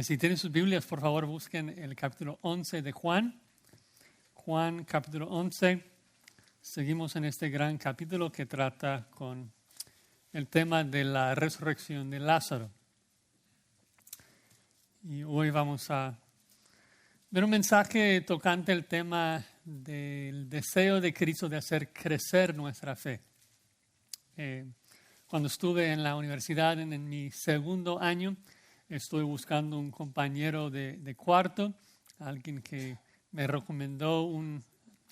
Si tienen sus Biblias, por favor, busquen el capítulo 11 de Juan. Juan, capítulo 11. Seguimos en este gran capítulo que trata con el tema de la resurrección de Lázaro. Y hoy vamos a ver un mensaje tocante el tema del deseo de Cristo de hacer crecer nuestra fe. Cuando estuve en la universidad en mi segundo año, estuve buscando un compañero de cuarto, alguien que me recomendó un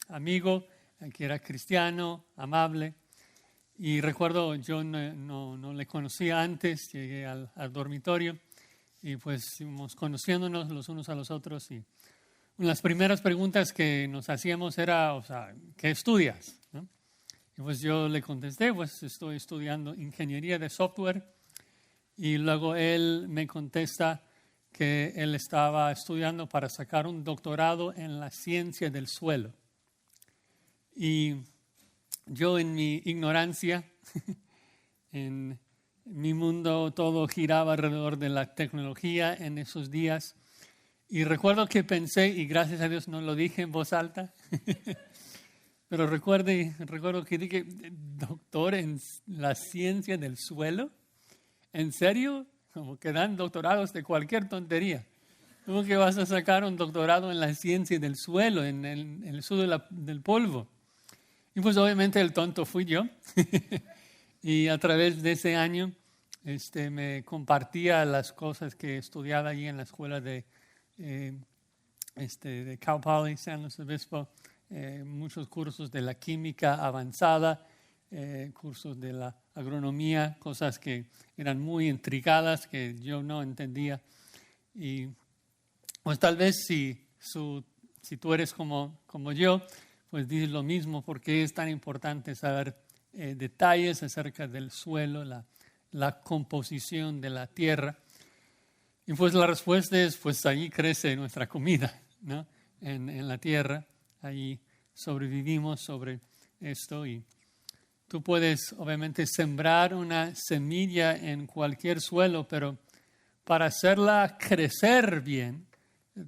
amigo que era cristiano, amable. Y recuerdo, yo no le conocía antes, llegué al dormitorio y pues íbamos conociéndonos los unos a los otros. Y una de las primeras preguntas que nos hacíamos era, ¿qué estudias? ¿No? Y pues yo le contesté, pues estoy estudiando ingeniería de software. Y luego él me contesta que él estaba estudiando para sacar un doctorado en la ciencia del suelo. Y yo en mi ignorancia, en mi mundo todo giraba alrededor de la tecnología en esos días. Y recuerdo que pensé, y gracias a Dios no lo dije en voz alta, pero recuerdo que dije, doctor en la ciencia del suelo. ¿En serio? Como que dan doctorados de cualquier tontería. ¿Cómo que vas a sacar un doctorado en la ciencia del suelo, en el estudio del polvo? Y pues obviamente el tonto fui yo. Y a través de ese año me compartía las cosas que estudiaba allí en la escuela de Cal Poly, San Luis Obispo. Muchos cursos de la química avanzada, cursos de la agronomía, cosas que eran muy intricadas que yo no entendía. Y pues tal vez si tú eres como yo, pues dices lo mismo, porque es tan importante saber detalles acerca del suelo, la composición de la tierra. Y pues la respuesta es, pues allí crece nuestra comida, ¿no? En la tierra, allí sobrevivimos sobre esto. Y tú puedes obviamente sembrar una semilla en cualquier suelo, pero para hacerla crecer bien,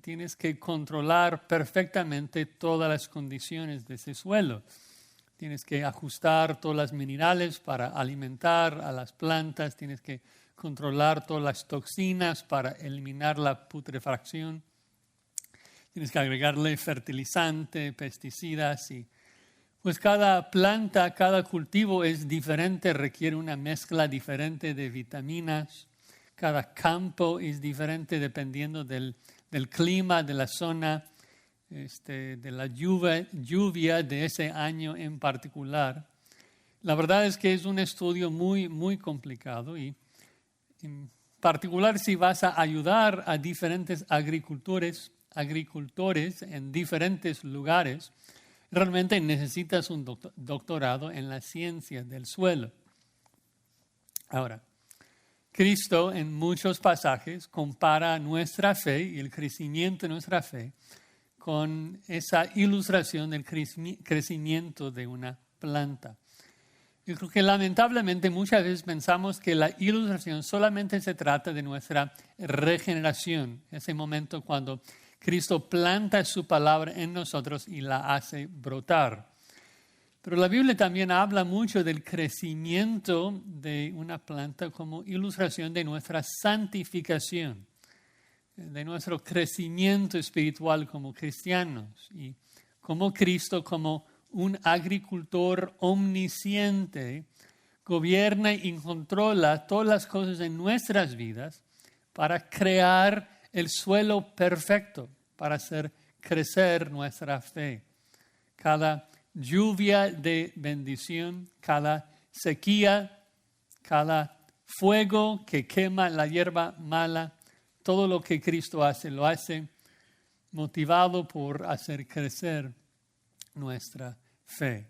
tienes que controlar perfectamente todas las condiciones de ese suelo. Tienes que ajustar todos los minerales para alimentar a las plantas, tienes que controlar todas las toxinas para eliminar la putrefacción. Tienes que agregarle fertilizante, pesticidas y pues cada planta, cada cultivo es diferente, requiere una mezcla diferente de vitaminas. Cada campo es diferente dependiendo del clima, de la zona, de la lluvia de ese año en particular. La verdad es que es un estudio muy, muy complicado y en particular si vas a ayudar a diferentes agricultores en diferentes lugares, realmente necesitas un doctorado en la ciencia del suelo. Ahora, Cristo en muchos pasajes compara nuestra fe y el crecimiento de nuestra fe con esa ilustración del crecimiento de una planta. Yo creo que lamentablemente muchas veces pensamos que la ilustración solamente se trata de nuestra regeneración, ese momento cuando Cristo planta su palabra en nosotros y la hace brotar. Pero la Biblia también habla mucho del crecimiento de una planta como ilustración de nuestra santificación, de nuestro crecimiento espiritual como cristianos y como Cristo, como un agricultor omnisciente, gobierna y controla todas las cosas en nuestras vidas para crear el suelo perfecto, para hacer crecer nuestra fe. Cada lluvia de bendición, cada sequía, cada fuego que quema la hierba mala, todo lo que Cristo hace, lo hace motivado por hacer crecer nuestra fe.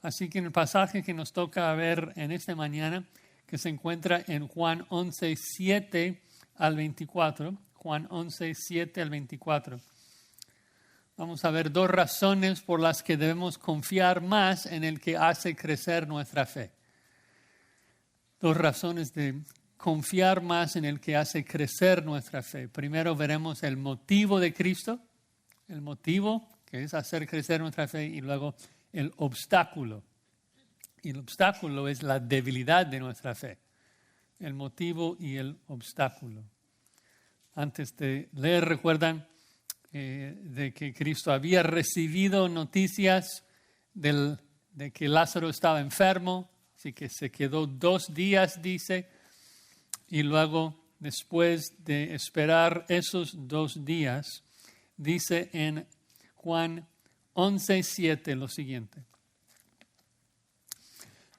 Así que en el pasaje que nos toca ver en esta mañana, que se encuentra en Juan 11, 7 al 24, Juan 11, 7 al 24. Vamos a ver dos razones por las que debemos confiar más en el que hace crecer nuestra fe. Dos razones de confiar más en el que hace crecer nuestra fe. Primero veremos el motivo de Cristo, el motivo que es hacer crecer nuestra fe, y luego el obstáculo. Y el obstáculo es la debilidad de nuestra fe. El motivo y el obstáculo. Antes de leer, recuerdan de que Cristo había recibido noticias de que Lázaro estaba enfermo, así que se quedó 2 días, dice, y luego, después de esperar esos 2 días, dice en Juan 11:7 lo siguiente.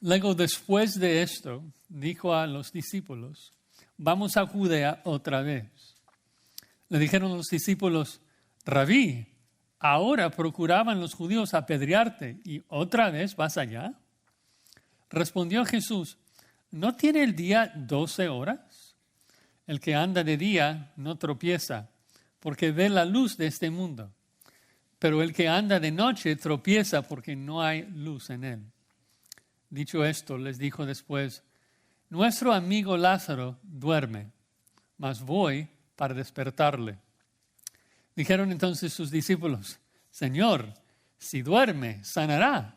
Luego, después de esto, dijo a los discípulos, vamos a Judea otra vez. Le dijeron los discípulos, Rabí, ahora procuraban los judíos apedrearte y otra vez vas allá. Respondió Jesús, ¿no tiene el día 12 horas? El que anda de día no tropieza, porque ve la luz de este mundo. Pero el que anda de noche tropieza porque no hay luz en él. Dicho esto, les dijo después, nuestro amigo Lázaro duerme, mas voy para despertarle. Dijeron entonces sus discípulos, Señor, si duerme, sanará.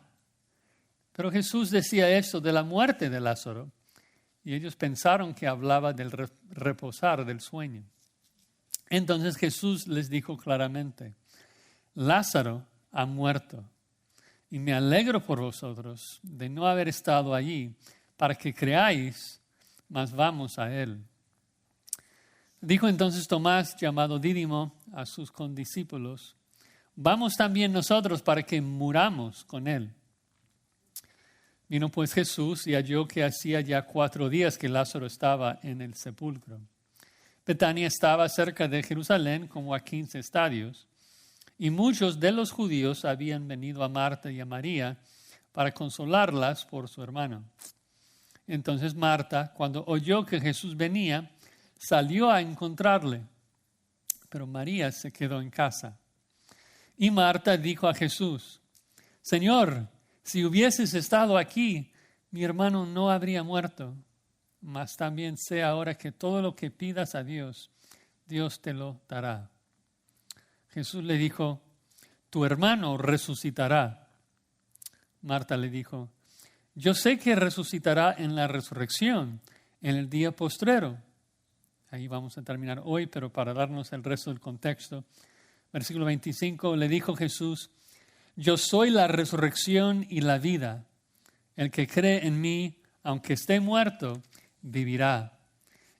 Pero Jesús decía esto de la muerte de Lázaro, y ellos pensaron que hablaba del reposar del sueño. Entonces Jesús les dijo claramente, Lázaro ha muerto, y me alegro por vosotros de no haber estado allí, para que creáis, mas vamos a él. Dijo entonces Tomás, llamado Dídimo, a sus condiscípulos, vamos también nosotros para que muramos con él. Vino pues Jesús y halló que hacía ya 4 días que Lázaro estaba en el sepulcro. Betania estaba cerca de Jerusalén, como a 15 estadios, y muchos de los judíos habían venido a Marta y a María para consolarlas por su hermano. Entonces Marta, cuando oyó que Jesús venía, salió a encontrarle, pero María se quedó en casa. Y Marta dijo a Jesús, Señor, si hubieses estado aquí, mi hermano no habría muerto. Mas también sé ahora que todo lo que pidas a Dios, Dios te lo dará. Jesús le dijo, tu hermano resucitará. Marta le dijo, yo sé que resucitará en la resurrección, en el día postrero. Ahí vamos a terminar hoy, pero para darnos el resto del contexto. Versículo 25, le dijo Jesús, yo soy la resurrección y la vida. El que cree en mí, aunque esté muerto, vivirá.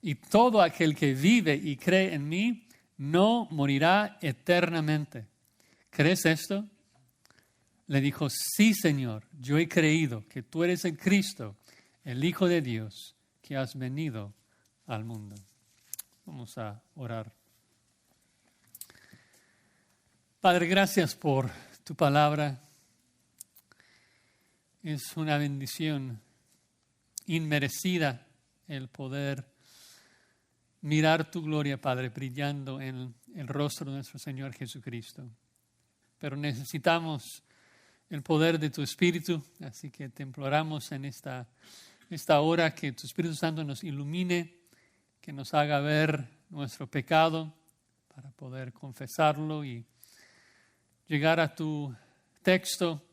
Y todo aquel que vive y cree en mí, no morirá eternamente. ¿Crees esto? Le dijo, sí, Señor, yo he creído que tú eres el Cristo, el Hijo de Dios, que has venido al mundo. Vamos a orar. Padre, gracias por tu palabra. Es una bendición inmerecida el poder mirar tu gloria, Padre, brillando en el rostro de nuestro Señor Jesucristo. Pero necesitamos el poder de tu Espíritu, así que te imploramos en esta hora que tu Espíritu Santo nos ilumine, que nos haga ver nuestro pecado para poder confesarlo y llegar a tu texto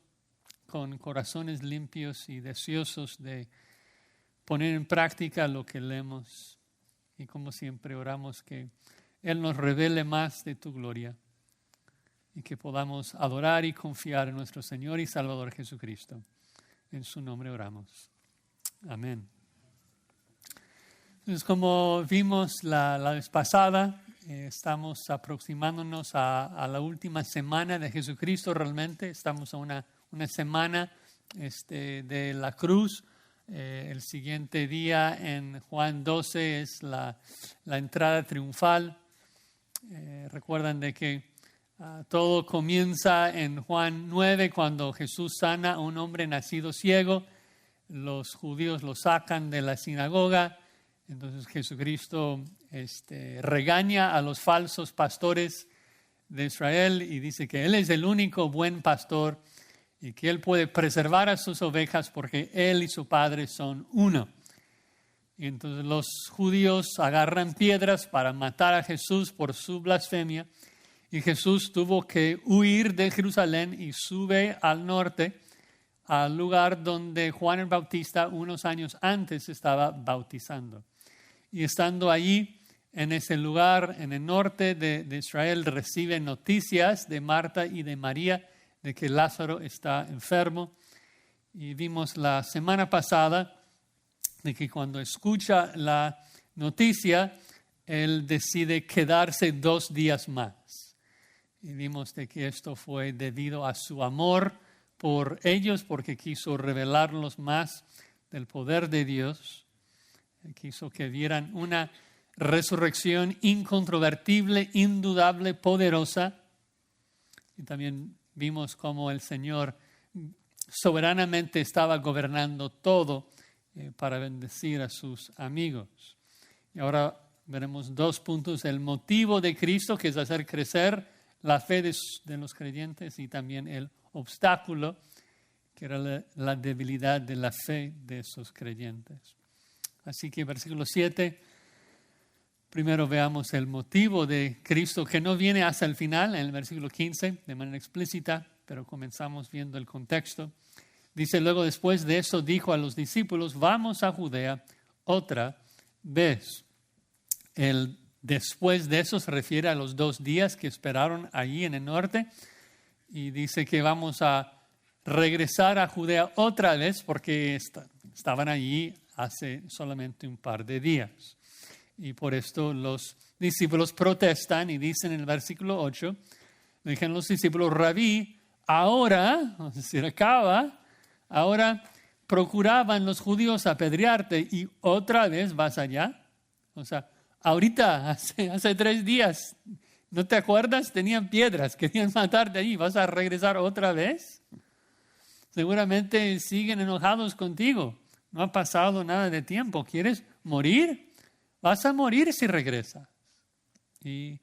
con corazones limpios y deseosos de poner en práctica lo que leemos. Y como siempre oramos que Él nos revele más de tu gloria y que podamos adorar y confiar en nuestro Señor y Salvador Jesucristo. En su nombre oramos. Amén. Entonces, como vimos la vez pasada, estamos aproximándonos a la última semana de Jesucristo realmente. Estamos a una semana de la cruz. El siguiente día en Juan 12 es la entrada triunfal. Recuerdan de que todo comienza en Juan 9 cuando Jesús sana a un hombre nacido ciego. Los judíos lo sacan de la sinagoga. Entonces Jesucristo regaña a los falsos pastores de Israel y dice que Él es el único buen pastor y que Él puede preservar a sus ovejas porque Él y su Padre son uno. Y entonces los judíos agarran piedras para matar a Jesús por su blasfemia. Y Jesús tuvo que huir de Jerusalén y sube al norte, al lugar donde Juan el Bautista unos años antes estaba bautizando. Y estando allí, en ese lugar, en el norte de Israel, recibe noticias de Marta y de María de que Lázaro está enfermo. Y vimos la semana pasada de que cuando escucha la noticia, él decide quedarse 2 días más. Y vimos de que esto fue debido a su amor por ellos, porque quiso revelarlos más del poder de Dios. Quiso que vieran una resurrección incontrovertible, indudable, poderosa. Y también vimos cómo el Señor soberanamente estaba gobernando todo para bendecir a sus amigos. Y ahora veremos 2 puntos: el motivo de Cristo, que es hacer crecer la fe de los creyentes, y también el obstáculo, que era la debilidad de la fe de esos creyentes. Así que versículo 7, primero veamos el motivo de Cristo, que no viene hasta el final, en el versículo 15, de manera explícita, pero comenzamos viendo el contexto. Dice: luego, después de eso, dijo a los discípulos: vamos a Judea otra vez. El después de eso se refiere a los 2 días que esperaron allí en el norte, y dice que vamos a regresar a Judea otra vez porque estaban allí hace solamente un par de días. Y por esto los discípulos protestan y dicen en el versículo 8, dijeron los discípulos: Rabí, ahora, es decir, ahora procuraban los judíos apedrearte y otra vez vas allá. O sea, ahorita, hace 3 días, ¿no te acuerdas? Tenían piedras, querían matarte allí, ¿vas a regresar otra vez? Seguramente siguen enojados contigo. No ha pasado nada de tiempo. ¿Quieres morir? Vas a morir si regresas. Y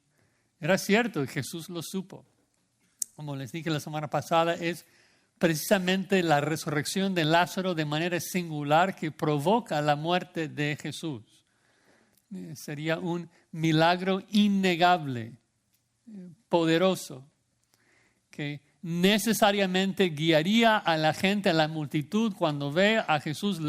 era cierto, Jesús lo supo. Como les dije la semana pasada, es precisamente la resurrección de Lázaro de manera singular que provoca la muerte de Jesús. Sería un milagro innegable, poderoso, que necesariamente guiaría a la gente, a la multitud, cuando ve a Jesús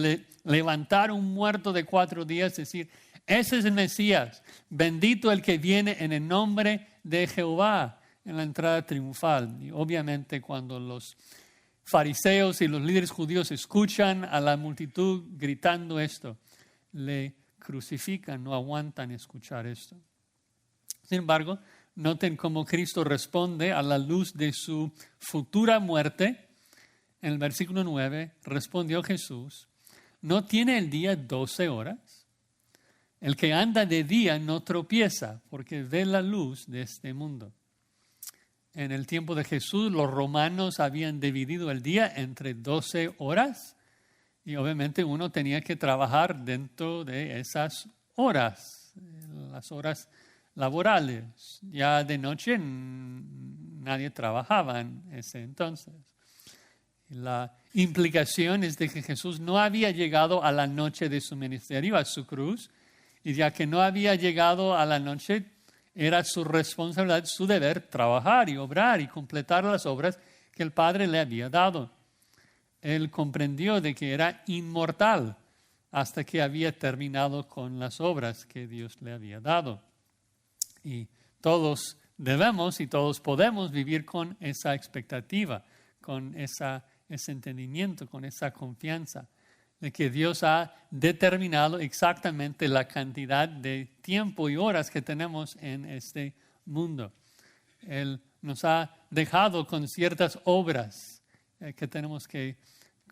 levantar un muerto de 4 días, decir: ese es el Mesías, bendito el que viene en el nombre de Jehová, en la entrada triunfal. Y obviamente cuando los fariseos y los líderes judíos escuchan a la multitud gritando esto, le crucifican, no aguantan escuchar esto. Sin embargo, noten cómo Cristo responde a la luz de su futura muerte. En el versículo 9, respondió Jesús: ¿no tiene el día 12 horas? El que anda de día no tropieza, porque ve la luz de este mundo. En el tiempo de Jesús, los romanos habían dividido el día entre 12 horas y obviamente uno tenía que trabajar dentro de esas horas, las horas laborales. Ya de noche nadie trabajaba en ese entonces. La implicación es de que Jesús no había llegado a la noche de su ministerio, a su cruz, y ya que no había llegado a la noche, era su responsabilidad, su deber, trabajar y obrar y completar las obras que el Padre le había dado. Él comprendió de que era inmortal hasta que había terminado con las obras que Dios le había dado. Y todos debemos y todos podemos vivir con esa expectativa, con ese entendimiento, con esa confianza de que Dios ha determinado exactamente la cantidad de tiempo y horas que tenemos en este mundo. Él nos ha dejado con ciertas obras que tenemos que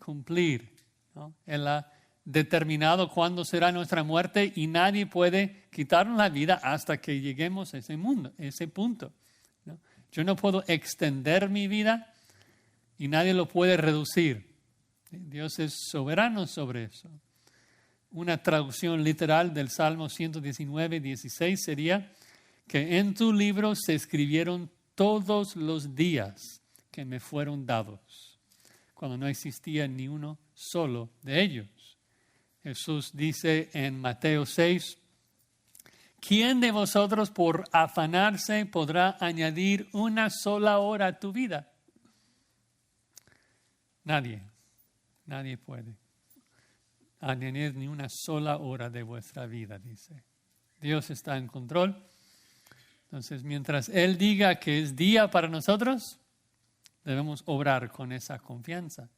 cumplir, ¿no? Él ha determinado cuándo será nuestra muerte y nadie puede quitarnos la vida hasta que lleguemos a ese mundo, ese punto, ¿no? Yo no puedo extender mi vida y nadie lo puede reducir. Dios es soberano sobre eso. Una traducción literal del Salmo 119, 16 sería que en tu libro se escribieron todos los días que me fueron dados, cuando no existía ni uno solo de ellos. Jesús dice en Mateo 6, ¿quién de vosotros por afanarse podrá añadir una sola hora a tu vida? Nadie puede añadir ni una sola hora de vuestra vida, dice. Dios está en control. Entonces, mientras Él diga que es día para nosotros, debemos obrar con esa confianza.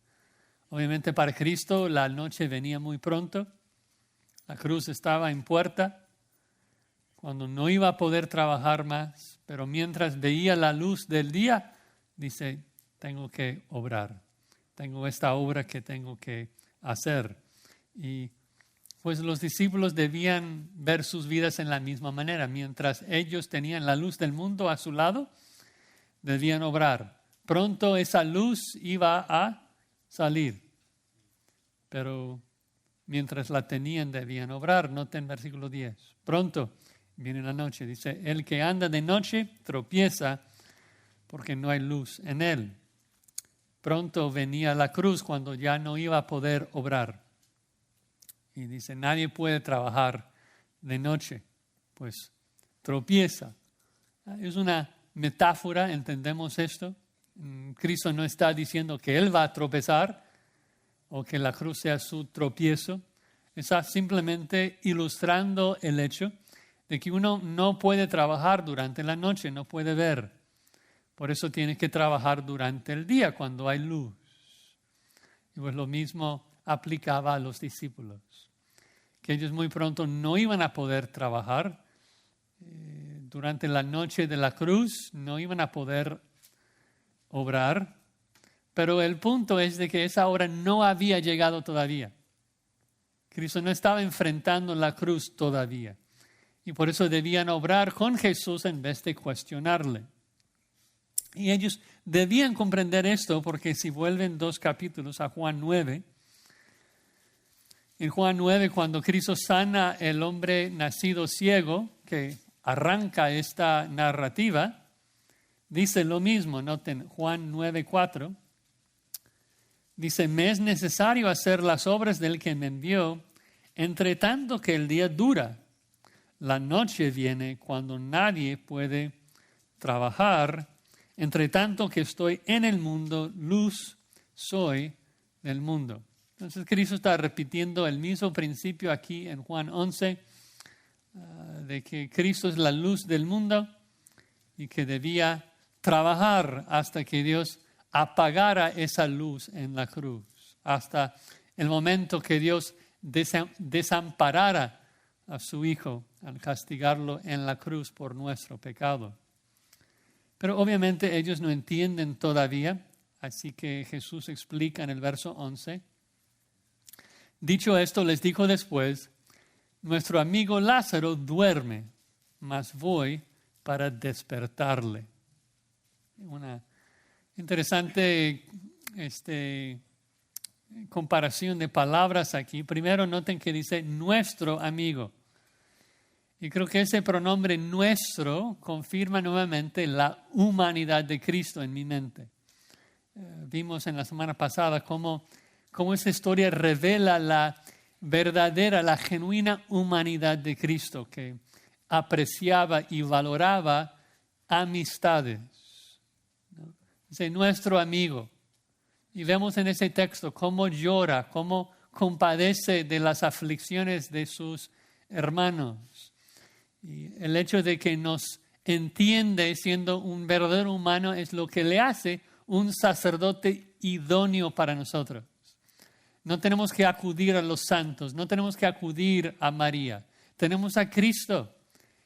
Obviamente para Cristo la noche venía muy pronto. La cruz estaba en puerta, cuando no iba a poder trabajar más. Pero mientras veía la luz del día, dice, tengo que obrar. Tengo esta obra que tengo que hacer. Y pues los discípulos debían ver sus vidas en la misma manera. Mientras ellos tenían la luz del mundo a su lado, debían obrar. Pronto esa luz iba a salir. Pero mientras la tenían debían obrar. Noten versículo 10. Pronto viene la noche. Dice, el que anda de noche tropieza porque no hay luz en él. Pronto venía la cruz cuando ya no iba a poder obrar. Y dice, nadie puede trabajar de noche, pues tropieza. Es una metáfora, entendemos esto. Cristo no está diciendo que Él va a tropezar o que la cruz sea su tropiezo. Está simplemente ilustrando el hecho de que uno no puede trabajar durante la noche, no puede ver. Por eso tiene que trabajar durante el día cuando hay luz. Y pues lo mismo aplicaba a los discípulos, que ellos muy pronto no iban a poder trabajar. Durante la noche de la cruz no iban a poder obrar, pero el punto es de que esa hora no había llegado todavía. Cristo no estaba enfrentando la cruz todavía, y por eso debían obrar con Jesús en vez de cuestionarle. Y ellos debían comprender esto, porque si vuelven 2 capítulos a Juan 9, en Juan 9, cuando Cristo sana el hombre nacido ciego, que arranca esta narrativa, dice lo mismo. Noten Juan 9:4. Dice, me es necesario hacer las obras del que me envió, entre tanto que el día dura. La noche viene cuando nadie puede trabajar. Entre tanto que estoy en el mundo, luz soy del mundo. Entonces Cristo está repitiendo el mismo principio aquí en Juan 11, de que Cristo es la luz del mundo y que debía trabajar hasta que Dios apagara esa luz en la cruz, hasta el momento que Dios desamparara a su Hijo al castigarlo en la cruz por nuestro pecado. Pero obviamente ellos no entienden todavía, así que Jesús explica en el verso 11. Dicho esto, les dijo después, nuestro amigo Lázaro duerme, mas voy para despertarle. Una interesante comparación de palabras aquí. Primero noten que dice nuestro amigo. Y creo que ese pronombre nuestro confirma nuevamente la humanidad de Cristo en mi mente. Vimos en la semana pasada cómo esta historia revela la verdadera, la genuina humanidad de Cristo, que apreciaba y valoraba amistades. Dice nuestro amigo. Y vemos en ese texto cómo llora, cómo compadece de las aflicciones de sus hermanos. Y el hecho de que nos entiende siendo un verdadero humano es lo que le hace un sacerdote idóneo para nosotros. No tenemos que acudir a los santos, no tenemos que acudir a María. Tenemos a Cristo.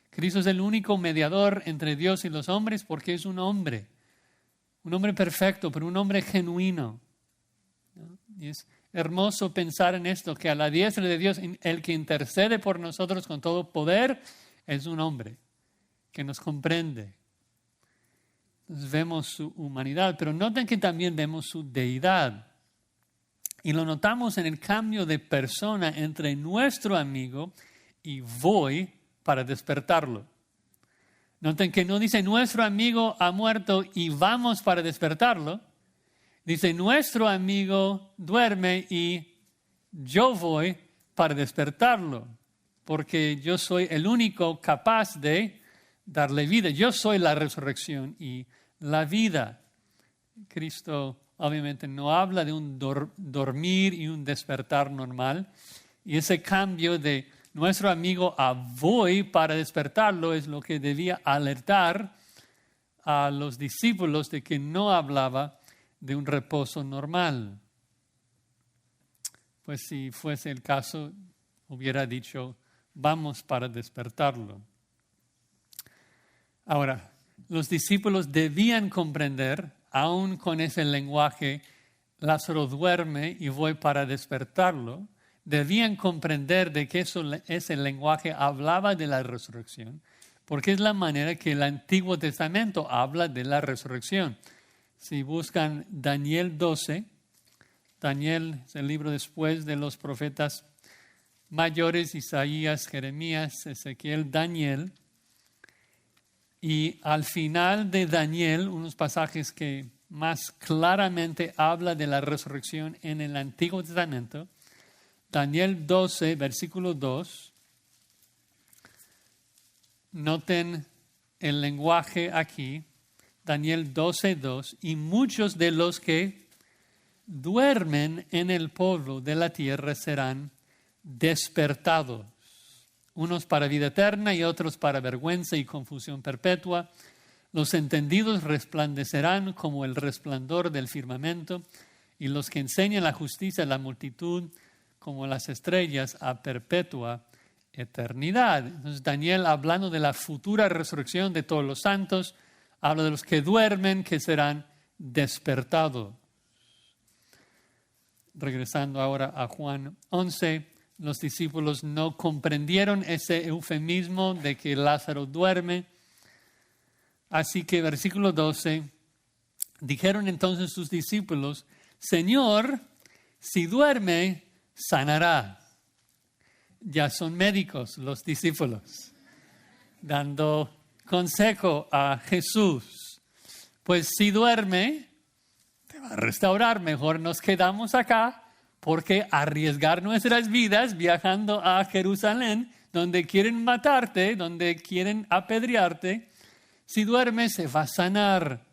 Cristo es el único mediador entre Dios y los hombres porque es un hombre perfecto, pero un hombre genuino. Y es hermoso pensar en esto, que a la diestra de Dios, el que intercede por nosotros con todo poder, es un hombre que nos comprende. Entonces vemos su humanidad, pero noten que también vemos su deidad. Y lo notamos en el cambio de persona entre nuestro amigo y voy para despertarlo. Noten que no dice nuestro amigo ha muerto y vamos para despertarlo. Dice nuestro amigo duerme y yo voy para despertarlo, porque yo soy el único capaz de darle vida. Yo soy la resurrección y la vida. Cristo obviamente no habla de un dormir y un despertar normal. Y ese cambio de nuestro amigo a voy para despertarlo es lo que debía alertar a los discípulos de que no hablaba de un reposo normal. Pues si fuese el caso, hubiera dicho, vamos para despertarlo. Ahora, los discípulos debían comprender, aún con ese lenguaje, Lázaro duerme y voy para despertarlo, debían comprender de que ese lenguaje hablaba de la resurrección, porque es la manera que el Antiguo Testamento habla de la resurrección. Si buscan Daniel 12, Daniel es el libro después de los profetas mayores, Isaías, Jeremías, Ezequiel, Daniel. Y al final de Daniel, unos pasajes que más claramente habla de la resurrección en el Antiguo Testamento, Daniel 12, versículo 2. Noten el lenguaje aquí, Daniel 12, 2. Y muchos de los que duermen en el polvo de la tierra serán despertados, unos para vida eterna y otros para vergüenza y confusión perpetua. Los entendidos resplandecerán como el resplandor del firmamento, y los que enseñan la justicia a la multitud como las estrellas a perpetua eternidad. Entonces Daniel, hablando de la futura resurrección de todos los santos, habla de los que duermen, que serán despertados. Regresando ahora a Juan 11, los discípulos no comprendieron ese eufemismo de que Lázaro duerme. Así que versículo 12, dijeron entonces sus discípulos, Señor, si duerme, sanará. Ya son médicos los discípulos, dando consejo a Jesús. Pues si duerme, te va a restaurar. Mejor nos quedamos acá, porque arriesgar nuestras vidas viajando a Jerusalén, donde quieren matarte, donde quieren apedrearte, si duerme se va a sanar.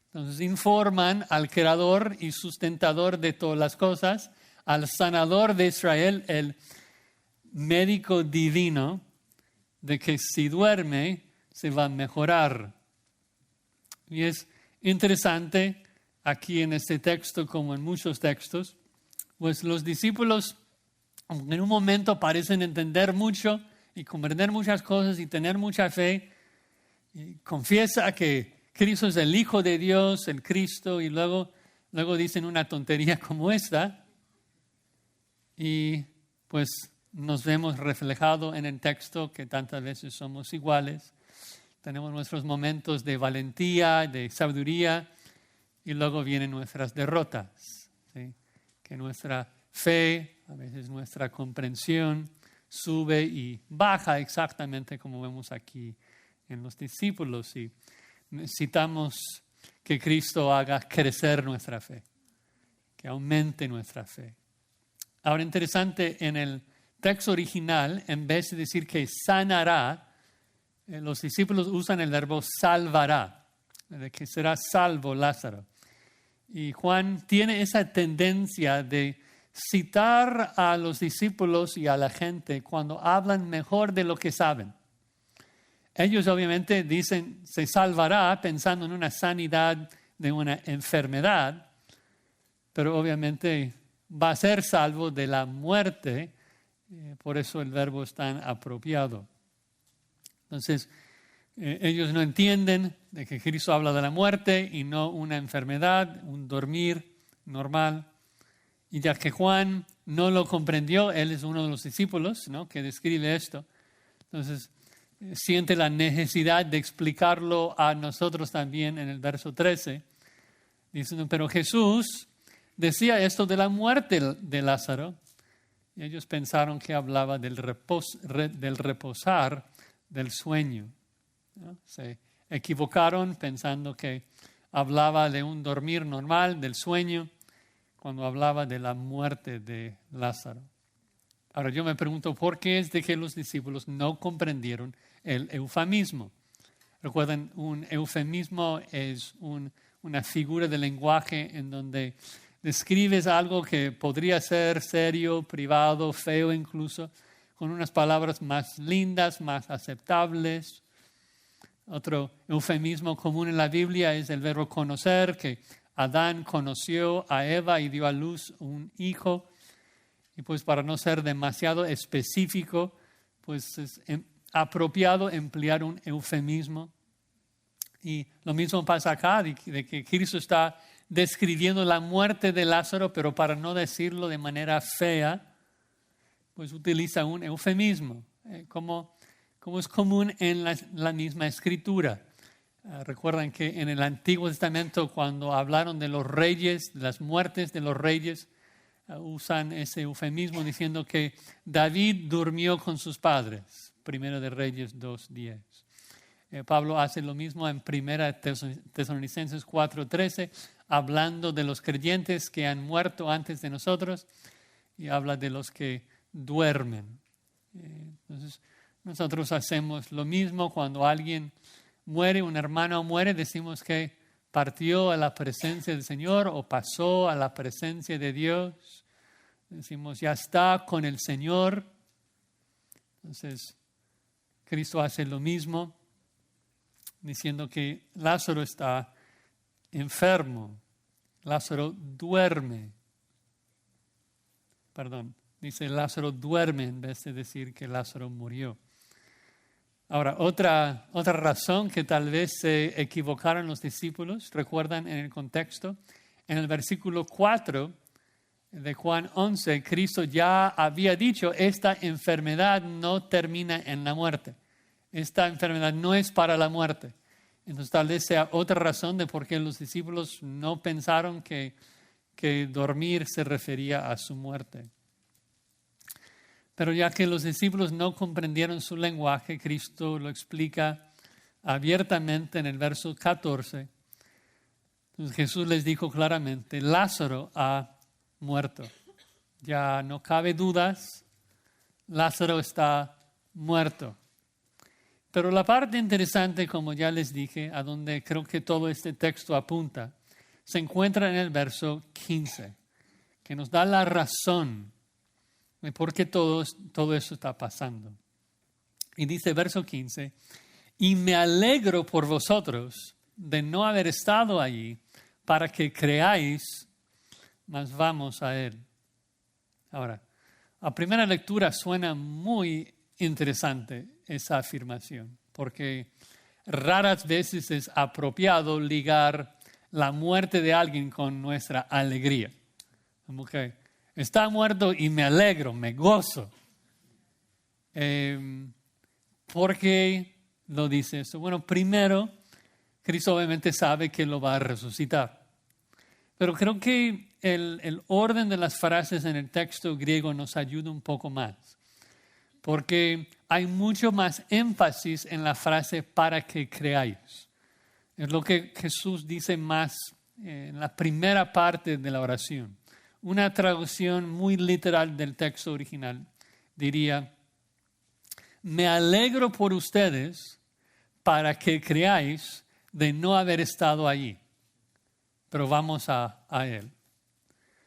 Entonces informan al creador y sustentador de todas las cosas, al sanador de Israel, el médico divino, de que si duerme se va a mejorar. Y es interesante aquí en este texto, como en muchos textos, pues los discípulos en un momento parecen entender mucho y comprender muchas cosas y tener mucha fe. Y confiesa que Cristo es el Hijo de Dios, el Cristo, y luego dicen una tontería como esta. Y pues nos vemos reflejado en el texto que tantas veces somos iguales. Tenemos nuestros momentos de valentía, de sabiduría, y luego vienen nuestras derrotas, ¿sí? Que nuestra fe, a veces nuestra comprensión, sube y baja exactamente como vemos aquí en los discípulos. Y necesitamos que Cristo haga crecer nuestra fe, que aumente nuestra fe. Ahora, interesante, en el texto original, en vez de decir que sanará, los discípulos usan el verbo salvará, de que será salvo Lázaro. Y Juan tiene esa tendencia de citar a los discípulos y a la gente cuando hablan mejor de lo que saben. Ellos obviamente dicen se salvará pensando en una sanidad de una enfermedad, pero obviamente va a ser salvo de la muerte, por eso el verbo es tan apropiado. Entonces, ellos no entienden de que Cristo habla de la muerte y no una enfermedad, un dormir normal. Y ya que Juan no lo comprendió, él es uno de los discípulos, ¿no?, que describe esto. Entonces, siente la necesidad de explicarlo a nosotros también en el verso 13, diciendo, pero Jesús decía esto de la muerte de Lázaro, y ellos pensaron que hablaba del reposar del sueño, ¿no? Se equivocaron pensando que hablaba de un dormir normal, del sueño, cuando hablaba de la muerte de Lázaro. Ahora yo me pregunto, ¿por qué es de que los discípulos no comprendieron el eufemismo? Recuerden, un eufemismo es una figura de lenguaje en donde describes algo que podría ser serio, privado, feo incluso, con unas palabras más lindas, más aceptables. Otro eufemismo común en la Biblia es el verbo conocer, que Adán conoció a Eva y dio a luz un hijo. Y pues para no ser demasiado específico, pues es apropiado emplear un eufemismo. Y lo mismo pasa acá, de que Cristo está describiendo la muerte de Lázaro, pero para no decirlo de manera fea, pues utiliza un eufemismo, como es común en la misma Escritura. Recuerdan que en el Antiguo Testamento, cuando hablaron de los reyes, de las muertes de los reyes, usan ese eufemismo diciendo que David durmió con sus padres. Primero de Reyes 2:10. Pablo hace lo mismo en Primera Tesalonicenses 4:13, hablando de los creyentes que han muerto antes de nosotros, y habla de los que duermen. Entonces, nosotros hacemos lo mismo cuando alguien muere, un hermano muere, decimos que partió a la presencia del Señor o pasó a la presencia de Dios. Decimos, ya está con el Señor. Entonces, Cristo hace lo mismo, diciendo que Lázaro está enfermo. Lázaro duerme. Dice Lázaro duerme en vez de decir que Lázaro murió. Ahora, otra razón que tal vez se equivocaron los discípulos, recuerdan en el contexto, en el versículo 4 de Juan 11, Cristo ya había dicho, esta enfermedad no termina en la muerte. Esta enfermedad no es para la muerte. Entonces tal vez sea otra razón de por qué los discípulos no pensaron que dormir se refería a su muerte. Pero ya que los discípulos no comprendieron su lenguaje, Cristo lo explica abiertamente en el verso 14. Entonces Jesús les dijo claramente, Lázaro ha muerto. Ya no cabe dudas, Lázaro está muerto. Pero la parte interesante, como ya les dije, a donde creo que todo este texto apunta, se encuentra en el verso 15, que nos da la razón de por qué todo eso está pasando. Y dice verso 15, y me alegro por vosotros de no haber estado allí para que creáis, mas vamos a él. Ahora, a primera lectura suena muy interesante esa afirmación, porque raras veces es apropiado ligar la muerte de alguien con nuestra alegría. Como que está muerto y me alegro, me gozo. ¿Por qué lo dice esto? Bueno, primero, Cristo obviamente sabe que lo va a resucitar. Pero creo que el orden de las frases en el texto griego nos ayuda un poco más. Porque hay mucho más énfasis en la frase para que creáis. Es lo que Jesús dice más en la primera parte de la oración. Una traducción muy literal del texto original diría, me alegro por ustedes para que creáis de no haber estado allí. Pero vamos a él.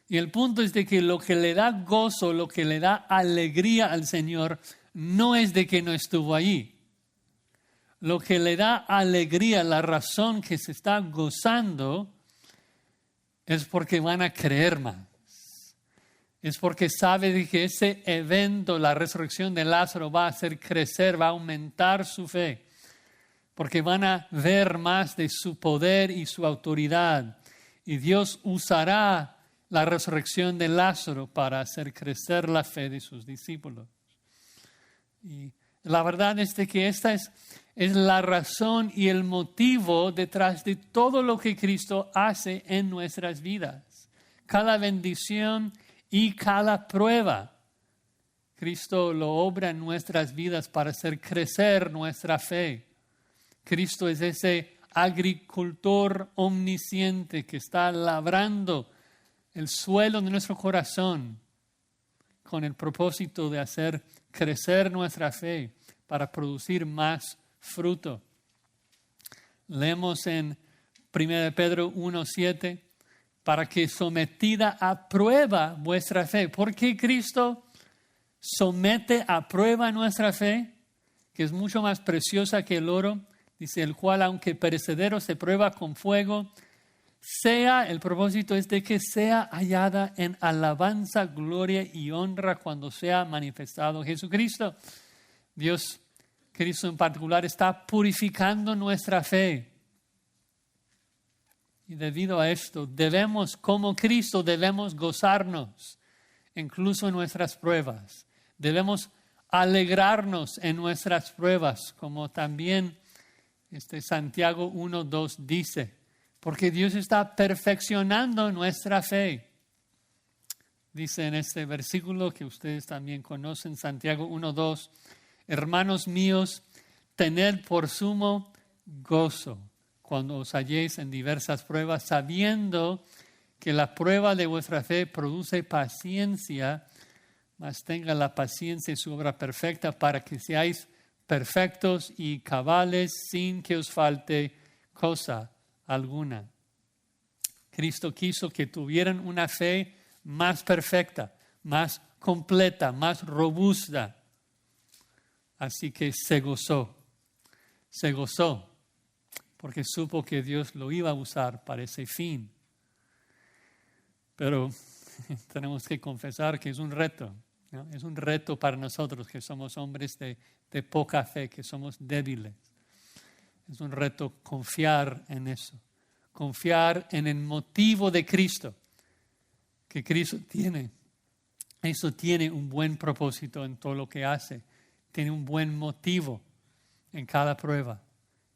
Y el punto es de que lo que le da gozo, lo que le da alegría al Señor, no es de que no estuvo allí. Lo que le da alegría, la razón que se está gozando, es porque van a creer más. Es porque sabe de que ese evento, la resurrección de Lázaro, va a hacer crecer, va a aumentar su fe. Porque van a ver más de su poder y su autoridad. Y Dios usará la resurrección de Lázaro para hacer crecer la fe de sus discípulos. Y la verdad es de que esta es la razón y el motivo detrás de todo lo que Cristo hace en nuestras vidas. Cada bendición y cada prueba, Cristo lo obra en nuestras vidas para hacer crecer nuestra fe. Cristo es ese agricultor omnisciente que está labrando el suelo de nuestro corazón con el propósito de hacer crecer nuestra fe para producir más fruto. Leemos en 1 Pedro 1:7, para que sometida a prueba vuestra fe. ¿Por qué Cristo somete a prueba nuestra fe, que es mucho más preciosa que el oro? Dice, el cual, aunque perecedero, se prueba con fuego, el propósito es de que sea hallada en alabanza, gloria y honra cuando sea manifestado Jesucristo. Dios, Cristo en particular, está purificando nuestra fe. Y debido a esto, como Cristo, debemos gozarnos, incluso en nuestras pruebas. Debemos alegrarnos en nuestras pruebas, como también Santiago 1:2 dice, porque Dios está perfeccionando nuestra fe. Dice en este versículo que ustedes también conocen, Santiago 1:2, hermanos míos, tened por sumo gozo cuando os halléis en diversas pruebas, sabiendo que la prueba de vuestra fe produce paciencia, mas tenga la paciencia su obra perfecta para que seáis perfectos y cabales sin que os falte cosa alguna. Cristo quiso que tuvieran una fe más perfecta, más completa, más robusta. Así que se gozó, porque supo que Dios lo iba a usar para ese fin. Pero tenemos que confesar que es un reto, ¿no? Es un reto para nosotros que somos hombres de poca fe, que somos débiles. Es un reto confiar en eso, confiar en el motivo de Cristo, que Cristo tiene. Eso tiene un buen propósito en todo lo que hace, tiene un buen motivo en cada prueba,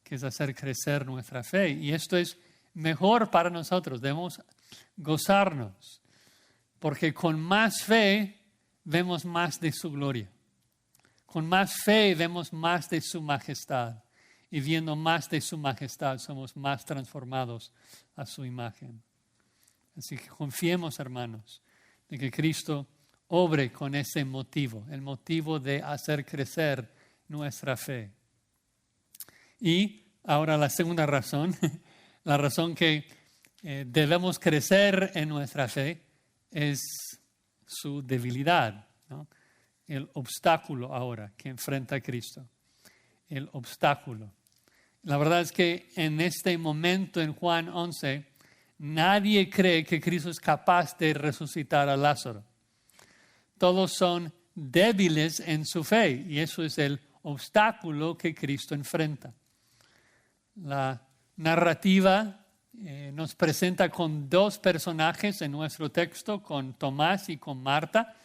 que es hacer crecer nuestra fe. Y esto es mejor para nosotros, debemos gozarnos, porque con más fe vemos más de su gloria. Con más fe vemos más de su majestad. Y viendo más de su majestad somos más transformados a su imagen. Así que confiemos, hermanos, de que Cristo obre con ese motivo, el motivo de hacer crecer nuestra fe. Y ahora la segunda razón, la razón que debemos crecer en nuestra fe es su debilidad, ¿no? El obstáculo ahora que enfrenta Cristo. El obstáculo. La verdad es que en este momento en Juan 11, nadie cree que Cristo es capaz de resucitar a Lázaro. Todos son débiles en su fe y eso es el obstáculo que Cristo enfrenta. La narrativa nos presenta con dos personajes en nuestro texto, con Tomás y con Marta,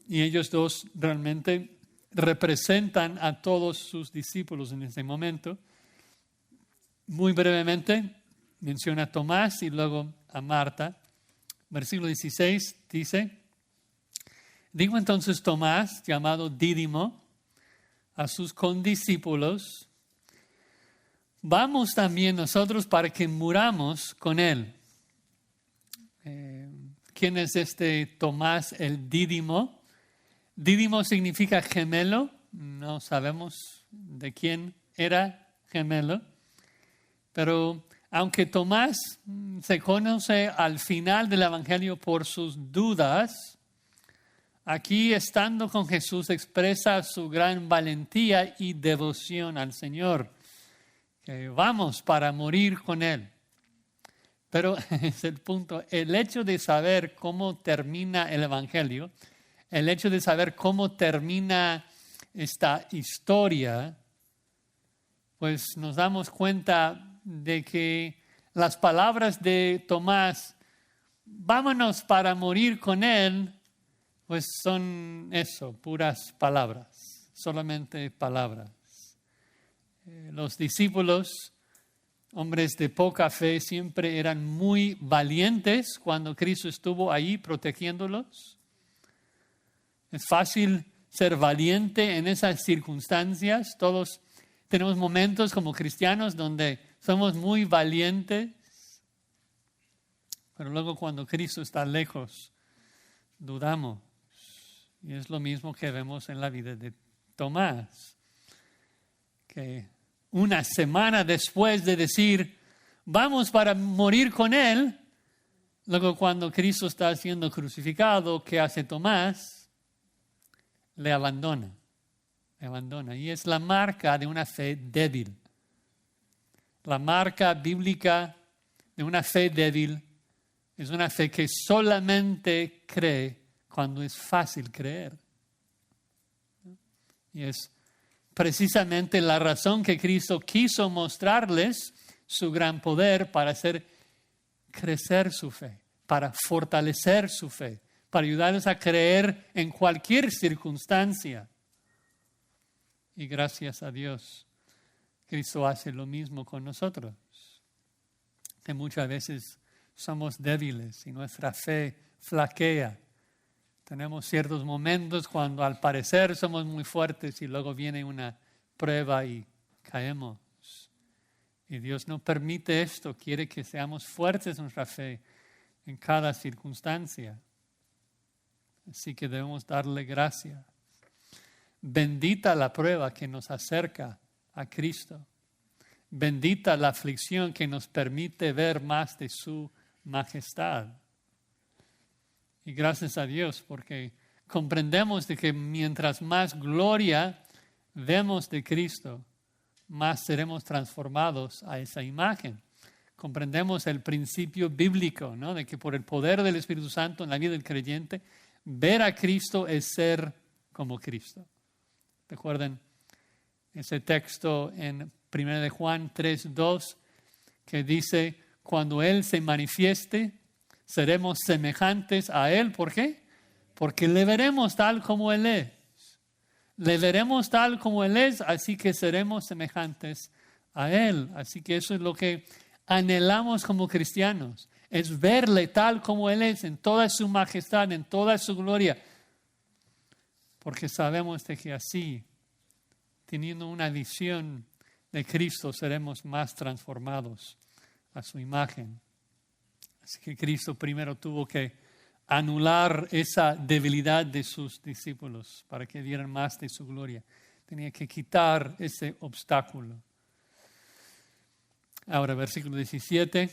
y ellos dos realmente representan a todos sus discípulos en este momento. Muy brevemente menciona a Tomás y luego a Marta. Versículo 16 dice, dijo entonces Tomás, llamado Dídimo, a sus condiscípulos, vamos también nosotros para que muramos con él. ¿Quién es este Tomás el Dídimo? Dídimo significa gemelo, no sabemos de quién era gemelo, pero aunque Tomás se conoce al final del Evangelio por sus dudas, aquí estando con Jesús expresa su gran valentía y devoción al Señor, que vamos para morir con Él. Pero es el punto, el hecho de saber cómo termina el Evangelio, el hecho de saber cómo termina esta historia, pues nos damos cuenta de que las palabras de Tomás, vámonos para morir con él, pues son eso, puras palabras, solamente palabras. Los discípulos, hombres de poca fe, siempre eran muy valientes cuando Cristo estuvo ahí protegiéndolos. Es fácil ser valiente en esas circunstancias. Todos tenemos momentos como cristianos donde somos muy valientes. Pero luego cuando Cristo está lejos, dudamos. Y es lo mismo que vemos en la vida de Tomás, que una semana después de decir, vamos para morir con él, luego cuando Cristo está siendo crucificado, ¿qué hace Tomás? Le abandona. Y es la marca de una fe débil. La marca bíblica de una fe débil es una fe que solamente cree cuando es fácil creer. Y es precisamente la razón que Cristo quiso mostrarles su gran poder para hacer crecer su fe, para fortalecer su fe, para ayudarles a creer en cualquier circunstancia. Y gracias a Dios, Cristo hace lo mismo con nosotros. Que muchas veces somos débiles y nuestra fe flaquea. Tenemos ciertos momentos cuando al parecer somos muy fuertes y luego viene una prueba y caemos. Y Dios no permite esto, quiere que seamos fuertes en nuestra fe en cada circunstancia. Así que debemos darle gracias. Bendita la prueba que nos acerca a Cristo. Bendita la aflicción que nos permite ver más de su majestad. Y gracias a Dios porque comprendemos de que mientras más gloria vemos de Cristo, más seremos transformados a esa imagen. Comprendemos el principio bíblico, ¿no? De que por el poder del Espíritu Santo en la vida del creyente, ver a Cristo es ser como Cristo. Recuerden ese texto en 1 de Juan 3:2 que dice, cuando Él se manifieste, seremos semejantes a Él. ¿Por qué? Porque le veremos tal como Él es. Le veremos tal como Él es, así que seremos semejantes a Él. Así que eso es lo que anhelamos como cristianos, es verle tal como Él es, en toda su majestad, en toda su gloria. Porque sabemos de que así, teniendo una visión de Cristo, seremos más transformados a su imagen. Así que Cristo primero tuvo que anular esa debilidad de sus discípulos para que dieran más de su gloria. Tenía que quitar ese obstáculo. Ahora, versículo 17.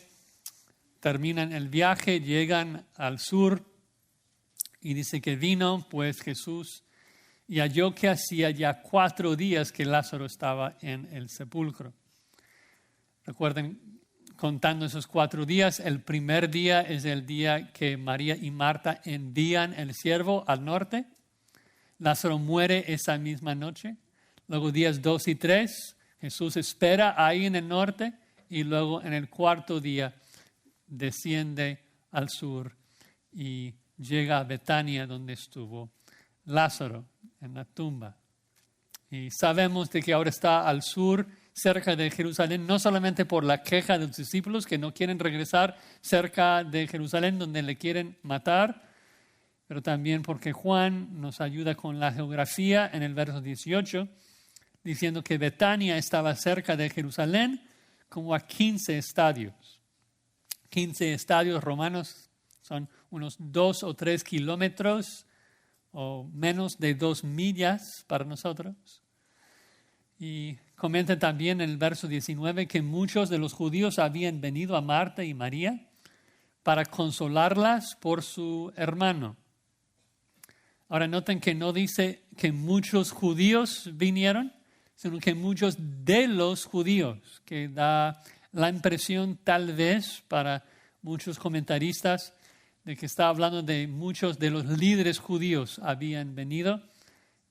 Terminan el viaje, llegan al sur y dice que vino pues Jesús y halló que hacía ya 4 días que Lázaro estaba en el sepulcro. Recuerden, contando esos 4 días, el primer día es el día que María y Marta envían el siervo al norte. Lázaro muere esa misma noche. Luego días 2 y 3, Jesús espera ahí en el norte y luego en el 4º día desciende al sur y llega a Betania donde estuvo Lázaro en la tumba. Y sabemos de que ahora está al sur, cerca de Jerusalén, no solamente por la queja de los discípulos que no quieren regresar cerca de Jerusalén donde le quieren matar, pero también porque Juan nos ayuda con la geografía en el verso 18, diciendo que Betania estaba cerca de Jerusalén como a 15 estadios. 15 estadios romanos son unos 2 o 3 kilómetros o menos de 2 millas para nosotros. Y comenta también en el verso 19 que muchos de los judíos habían venido a Marta y María para consolarlas por su hermano. Ahora noten que no dice que muchos judíos vinieron, sino que muchos de los judíos, que da la impresión tal vez para muchos comentaristas de que está hablando de muchos de los líderes judíos habían venido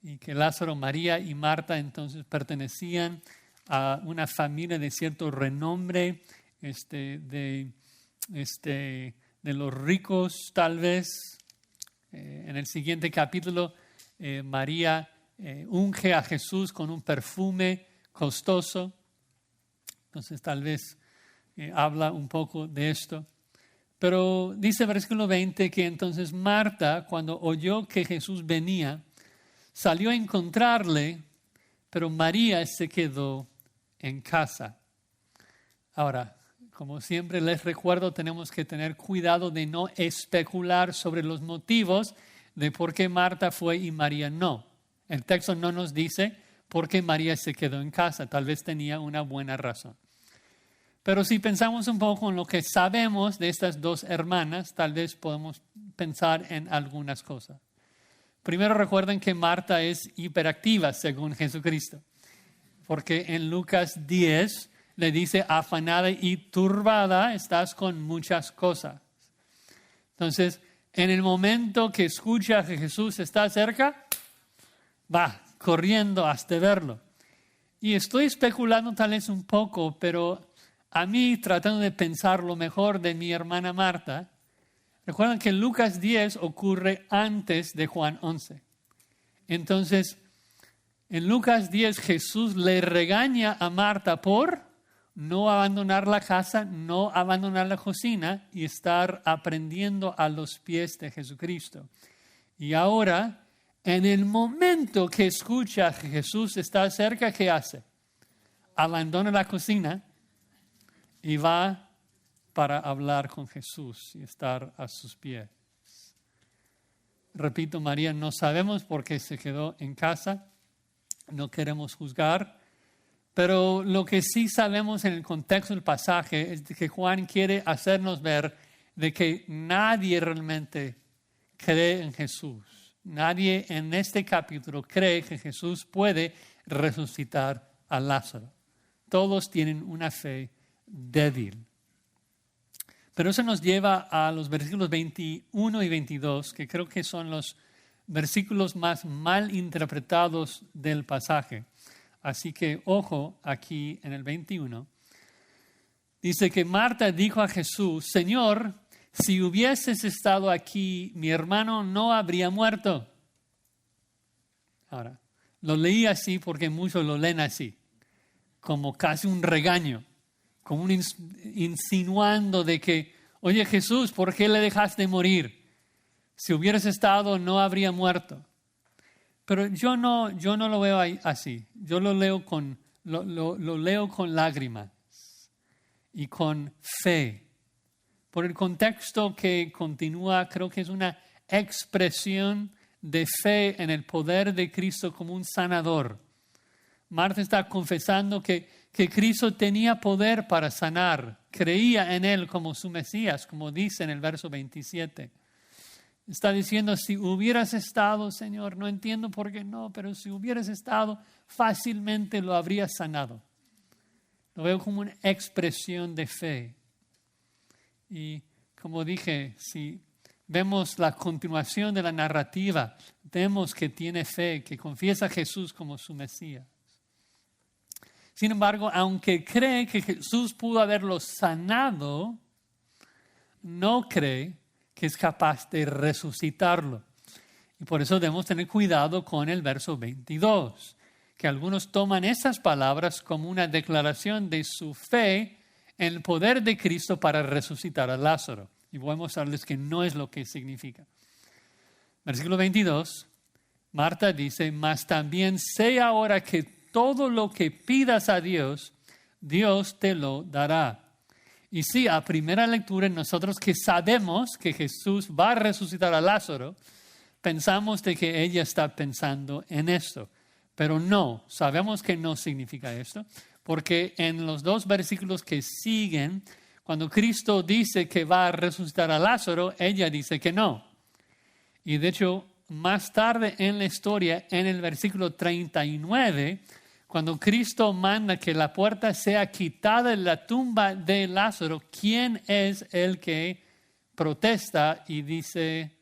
y que Lázaro, María y Marta entonces pertenecían a una familia de cierto renombre, de los ricos tal vez. En el siguiente capítulo, María unge a Jesús con un perfume costoso. Entonces tal vez habla un poco de esto. Pero dice versículo 20 que entonces Marta, cuando oyó que Jesús venía, salió a encontrarle, pero María se quedó en casa. Ahora, como siempre les recuerdo, tenemos que tener cuidado de no especular sobre los motivos de por qué Marta fue y María no. El texto no nos dice por qué María se quedó en casa. Tal vez tenía una buena razón. Pero si pensamos un poco en lo que sabemos de estas dos hermanas, tal vez podemos pensar en algunas cosas. Primero recuerden que Marta es hiperactiva según Jesucristo, porque en Lucas 10 le dice, afanada y turbada estás con muchas cosas. Entonces, en el momento que escucha que Jesús está cerca, va corriendo hasta verlo. Y estoy especulando tal vez un poco, pero a mí, tratando de pensar lo mejor de mi hermana Marta, recuerden que Lucas 10 ocurre antes de Juan 11. Entonces, en Lucas 10 Jesús le regaña a Marta por no abandonar la casa, no abandonar la cocina y estar aprendiendo a los pies de Jesucristo. Y ahora, en el momento que escucha que Jesús está cerca, ¿qué hace? Abandona la cocina y va para hablar con Jesús y estar a sus pies. Repito, María, no sabemos por qué se quedó en casa, no queremos juzgar, pero lo que sí sabemos en el contexto del pasaje es que Juan quiere hacernos ver de que nadie realmente cree en Jesús. Nadie en este capítulo cree que Jesús puede resucitar a Lázaro. Todos tienen una fe débil. Pero eso nos lleva a los versículos 21 y 22, que creo que son los versículos más mal interpretados del pasaje. Así que ojo aquí en el 21. Dice que Marta dijo a Jesús, Señor, si hubieses estado aquí, mi hermano no habría muerto. Ahora, lo leí así porque muchos lo leen así, como casi un regaño, como insinuando de que, oye Jesús, ¿por qué le dejaste morir? Si hubieras estado, no habría muerto. Pero yo no lo veo así. Yo lo leo con lágrimas y con fe. Por el contexto que continúa, creo que es una expresión de fe en el poder de Cristo como un sanador. Marta está confesando que Cristo tenía poder para sanar. Creía en Él como su Mesías, como dice en el verso 27. Está diciendo, si hubieras estado, Señor, no entiendo por qué no, pero si hubieras estado, fácilmente lo habrías sanado. Lo veo como una expresión de fe. Y como dije, si vemos la continuación de la narrativa, vemos que tiene fe, que confiesa a Jesús como su Mesías. Sin embargo, aunque cree que Jesús pudo haberlo sanado, no cree que es capaz de resucitarlo. Y por eso debemos tener cuidado con el verso 22, que algunos toman esas palabras como una declaración de su fe en el poder de Cristo para resucitar a Lázaro. Y voy a mostrarles que no es lo que significa. Versículo 22, Marta dice, mas también sé ahora que todo lo que pidas a Dios, Dios te lo dará. Y sí, a primera lectura, nosotros que sabemos que Jesús va a resucitar a Lázaro, pensamos de que ella está pensando en esto. Pero no, sabemos que no significa esto, porque en los dos versículos que siguen, cuando Cristo dice que va a resucitar a Lázaro, ella dice que no. Y de hecho, más tarde en la historia, en el versículo 39, cuando Cristo manda que la puerta sea quitada de la tumba de Lázaro, ¿quién es el que protesta y dice,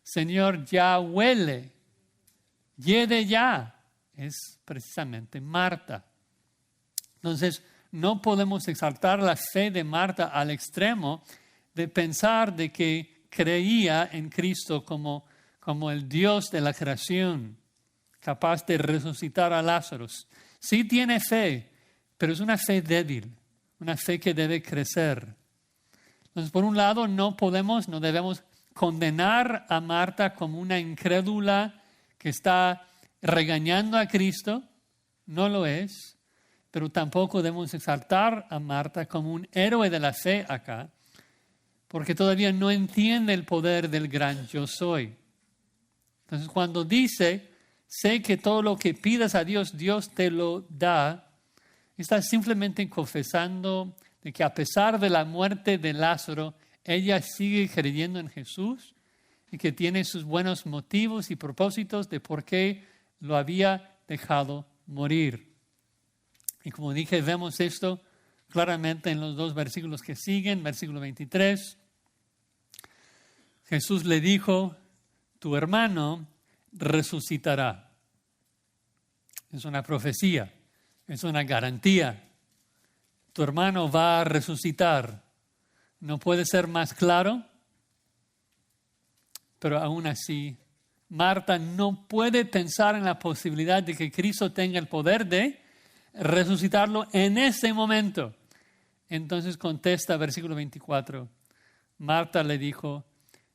Señor, ya huele, hiede ya? Es precisamente Marta. Entonces, no podemos exaltar la fe de Marta al extremo de pensar de que creía en Cristo como el Dios de la creación, capaz de resucitar a Lázaro. Sí tiene fe, pero es una fe débil, una fe que debe crecer. Entonces, por un lado, no debemos condenar a Marta como una incrédula que está regañando a Cristo, no lo es, pero tampoco debemos exaltar a Marta como un héroe de la fe acá, porque todavía no entiende el poder del gran yo soy. Entonces, cuando dice, sé que todo lo que pidas a Dios, Dios te lo da, está simplemente confesando de que a pesar de la muerte de Lázaro, ella sigue creyendo en Jesús y que tiene sus buenos motivos y propósitos de por qué lo había dejado morir. Y como dije, vemos esto claramente en los dos versículos que siguen. Versículo 23. Jesús le dijo, tu hermano resucitará. Es una profecía, es una garantía. Tu hermano va a resucitar. No puede ser más claro, pero aún así, Marta no puede pensar en la posibilidad de que Cristo tenga el poder de resucitarlo en ese momento. Entonces contesta versículo 24. Marta le dijo,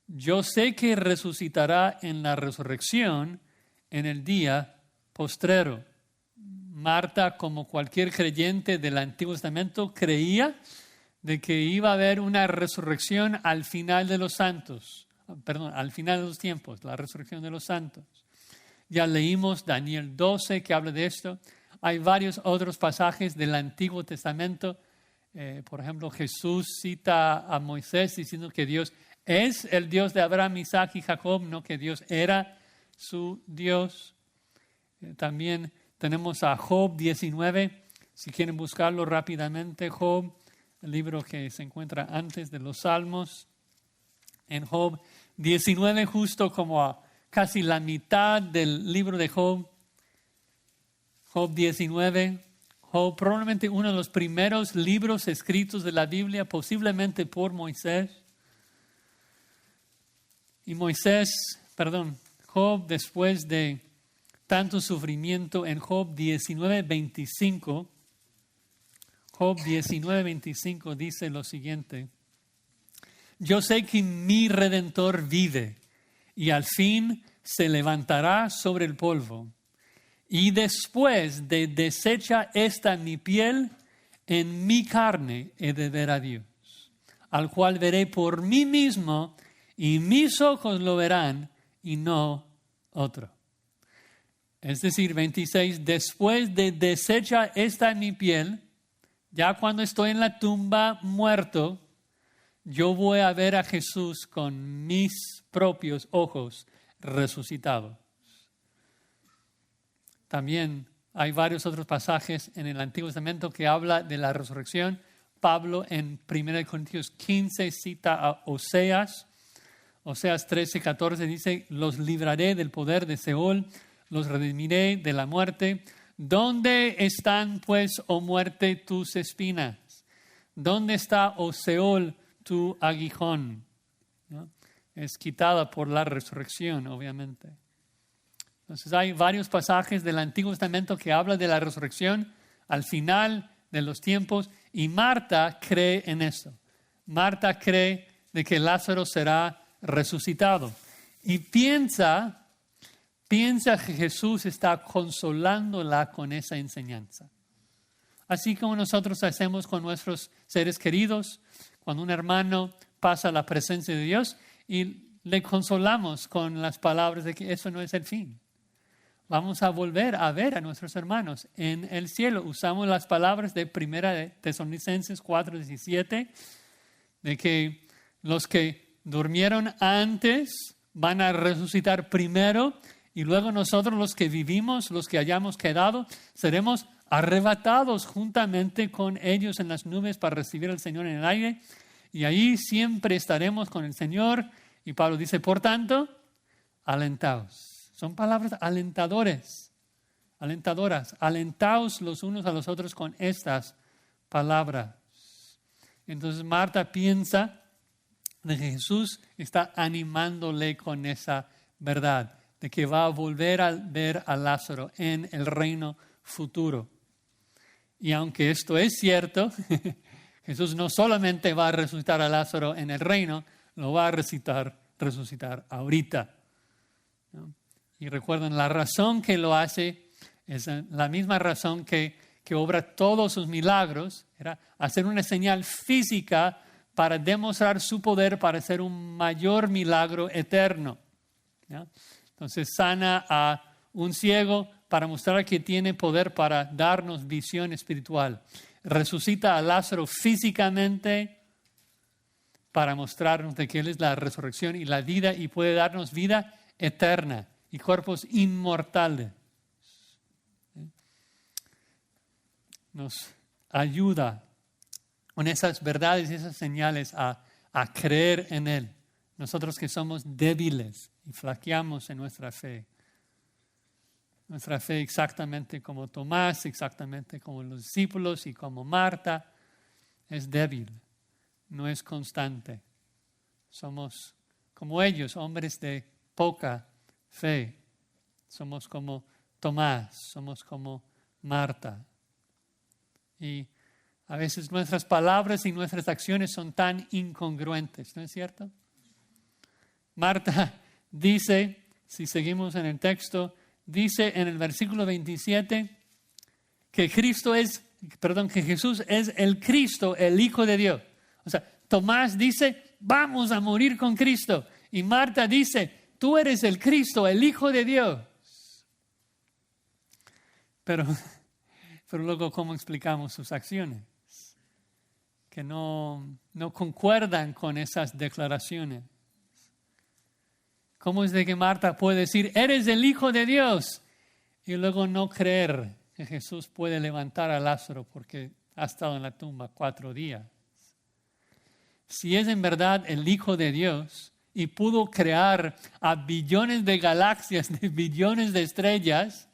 yo sé que resucitará en la resurrección en el día postrero. Marta, como cualquier creyente del Antiguo Testamento, creía de que iba a haber una resurrección al final de los santos. Al final de los tiempos, la resurrección de los santos. Ya leímos Daniel 12 que habla de esto. Hay varios otros pasajes del Antiguo Testamento. Por ejemplo, Jesús cita a Moisés diciendo que Dios es el Dios de Abraham, Isaac y Jacob, no que Dios era su Dios. También tenemos a Job 19. Si quieren buscarlo rápidamente, Job, el libro que se encuentra antes de los Salmos. En Job 19, justo como a casi la mitad del libro de Job. Job 19, Job, probablemente uno de los primeros libros escritos de la Biblia, posiblemente por Moisés. Y Job, después de tanto sufrimiento, en Job 19:25, Job 19:25 dice lo siguiente: yo sé que mi Redentor vive y al fin se levantará sobre el polvo. Y después de deshecha esta mi piel, en mi carne he de ver a Dios, al cual veré por mí mismo y mis ojos lo verán y no otro. Es decir, 26, después de deshecha esta mi piel, ya cuando estoy en la tumba muerto, yo voy a ver a Jesús con mis propios ojos resucitado. También hay varios otros pasajes en el Antiguo Testamento que habla de la resurrección. Pablo en 1 Corintios 15 cita a Oseas. Oseas 13:14 dice, los libraré del poder de Seol, los redimiré de la muerte. ¿Dónde están pues, oh muerte, tus espinas? ¿Dónde está, oh Seol, tu aguijón? ¿No? Es quitada por la resurrección, obviamente. Entonces hay varios pasajes del Antiguo Testamento que hablan de la resurrección al final de los tiempos y Marta cree en eso. Marta cree de que Lázaro será resucitado y piensa que Jesús está consolándola con esa enseñanza. Así como nosotros hacemos con nuestros seres queridos, cuando un hermano pasa a la presencia de Dios y le consolamos con las palabras de que eso no es el fin. Vamos a volver a ver a nuestros hermanos en el cielo. Usamos las palabras de 1 Tesalonicenses 4:17, de que los que durmieron antes van a resucitar primero y luego nosotros los que vivimos, los que hayamos quedado, seremos arrebatados juntamente con ellos en las nubes para recibir al Señor en el aire. Y ahí siempre estaremos con el Señor. Y Pablo dice, por tanto, alentaos. Son palabras alentadoras. Alentaos los unos a los otros con estas palabras. Entonces Marta piensa de que Jesús está animándole con esa verdad, de que va a volver a ver a Lázaro en el reino futuro. Y aunque esto es cierto, Jesús no solamente va a resucitar a Lázaro en el reino, lo va a resucitar ahorita, ¿no? Y recuerden, la razón que lo hace es la misma razón que obra todos sus milagros, era hacer una señal física para demostrar su poder para hacer un mayor milagro eterno, ¿no? Entonces sana a un ciego para mostrar que tiene poder para darnos visión espiritual. Resucita a Lázaro físicamente para mostrarnos de que Él es la resurrección y la vida y puede darnos vida eterna y cuerpos inmortales. Nos ayuda con esas verdades y esas señales a creer en Él. Nosotros que somos débiles y flaqueamos en nuestra fe. Nuestra fe exactamente como Tomás, exactamente como los discípulos y como Marta, es débil, no es constante. Somos como ellos, hombres de poca fe. Somos como Tomás, somos como Marta. Y a veces nuestras palabras y nuestras acciones son tan incongruentes, ¿no es cierto? Marta dice, si seguimos en el texto, dice en el versículo 27 que Jesús es el Cristo, el Hijo de Dios. O sea, Tomás dice, vamos a morir con Cristo. Y Marta dice, tú eres el Cristo, el Hijo de Dios. Pero luego, ¿cómo explicamos sus acciones? Que no concuerdan con esas declaraciones. ¿Cómo es de que Marta puede decir, eres el Hijo de Dios? Y luego no creer que Jesús puede levantar a Lázaro porque ha estado en la tumba 4 días. Si es en verdad el Hijo de Dios y pudo crear a billones de galaxias, de billones de estrellas,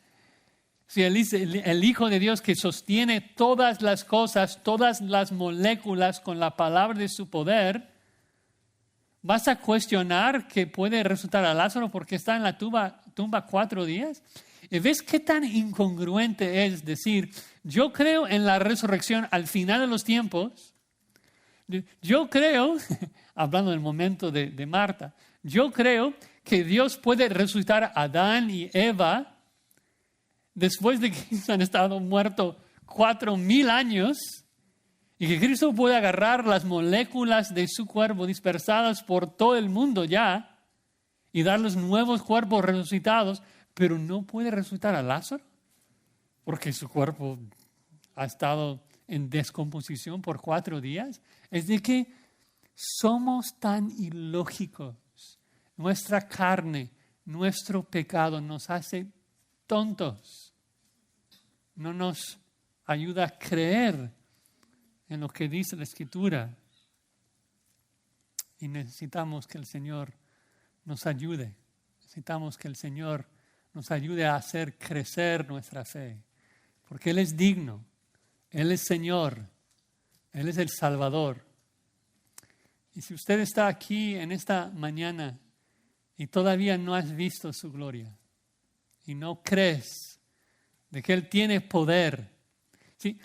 si el Hijo de Dios que sostiene todas las cosas, todas las moléculas con la palabra de su poder, ¿vas a cuestionar que puede resucitar a Lázaro porque está en la tumba 4 días? ¿Y ves qué tan incongruente es decir, yo creo en la resurrección al final de los tiempos? Yo creo, hablando del momento de Marta, yo creo que Dios puede resucitar a Adán y Eva después de que han estado muertos 4,000 años. Y que Cristo puede agarrar las moléculas de su cuerpo dispersadas por todo el mundo ya y darles nuevos cuerpos resucitados, pero no puede resucitar a Lázaro porque su cuerpo ha estado en descomposición por 4 días. Es de que somos tan ilógicos. Nuestra carne, nuestro pecado nos hace tontos. No nos ayuda a creer en lo que dice la Escritura. Y necesitamos que el Señor nos ayude. Necesitamos que el Señor nos ayude a hacer crecer nuestra fe. Porque Él es digno. Él es Señor. Él es el Salvador. Y si usted está aquí en esta mañana y todavía no has visto su gloria y no crees de que Él tiene poder. ¿Sí?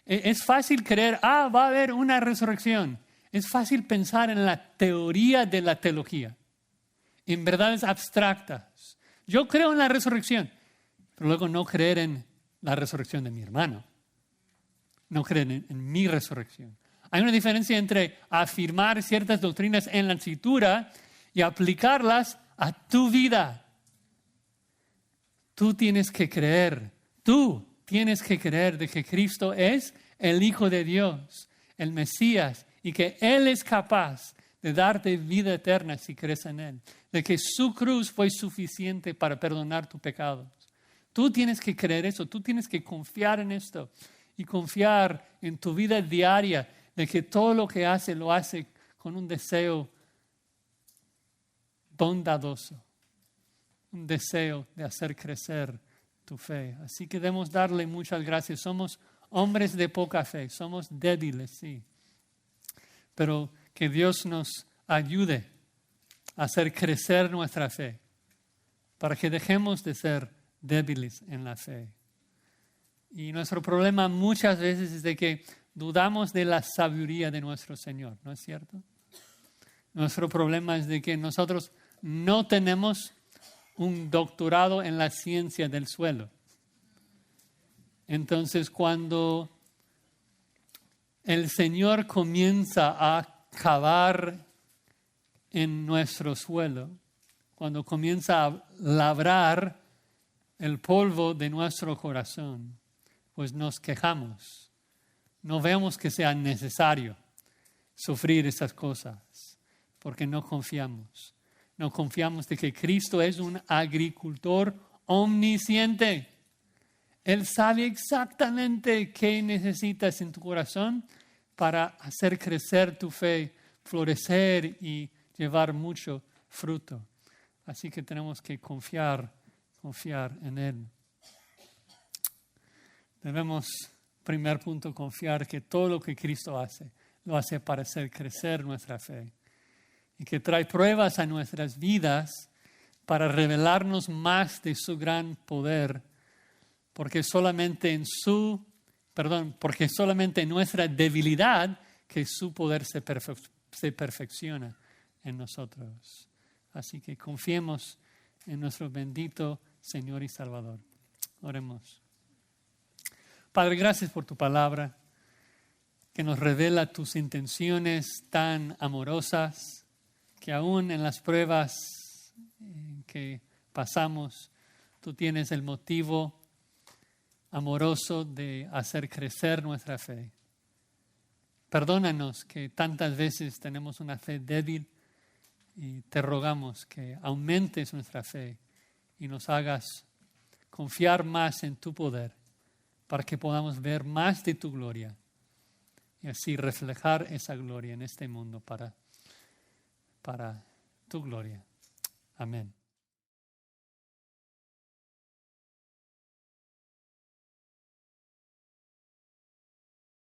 Es fácil creer, va a haber una resurrección. Es fácil pensar en la teoría de la teología, en verdades abstractas. Yo creo en la resurrección, pero luego no creer en la resurrección de mi hermano. No creer en mi resurrección. Hay una diferencia entre afirmar ciertas doctrinas en la Escritura y aplicarlas a tu vida. Tú tienes que creer de que Cristo es el Hijo de Dios, el Mesías, y que Él es capaz de darte vida eterna si crees en Él. De que su cruz fue suficiente para perdonar tus pecados. Tú tienes que creer eso, tú tienes que confiar en esto y confiar en tu vida diaria de que todo lo que hace lo hace con un deseo bondadoso, un deseo de hacer crecer tu fe. Así que debemos darle muchas gracias. Somos hombres de poca fe, somos débiles, sí. Pero que Dios nos ayude a hacer crecer nuestra fe para que dejemos de ser débiles en la fe. Y nuestro problema muchas veces es de que dudamos de la sabiduría de nuestro Señor, ¿no es cierto? Nuestro problema es de que nosotros no tenemos un doctorado en la ciencia del suelo. Entonces, cuando el Señor comienza a cavar en nuestro suelo, cuando comienza a labrar el polvo de nuestro corazón, pues nos quejamos. No vemos que sea necesario sufrir esas cosas, porque no confiamos. No confiamos de que Cristo es un agricultor omnisciente. Él sabe exactamente qué necesitas en tu corazón para hacer crecer tu fe, florecer y llevar mucho fruto. Así que tenemos que confiar en Él. Debemos, primer punto, confiar que todo lo que Cristo hace, lo hace para hacer crecer nuestra fe. Y que trae pruebas a nuestras vidas para revelarnos más de su gran poder, porque solamente en nuestra debilidad que su poder se perfecciona en nosotros. Así que confiemos en nuestro bendito Señor y Salvador. Oremos. Padre, gracias por tu palabra, que nos revela tus intenciones tan amorosas, que aún en las pruebas que pasamos, tú tienes el motivo amoroso de hacer crecer nuestra fe. Perdónanos que tantas veces tenemos una fe débil y te rogamos que aumentes nuestra fe y nos hagas confiar más en tu poder para que podamos ver más de tu gloria y así reflejar esa gloria en este mundo para tu gloria. Amén.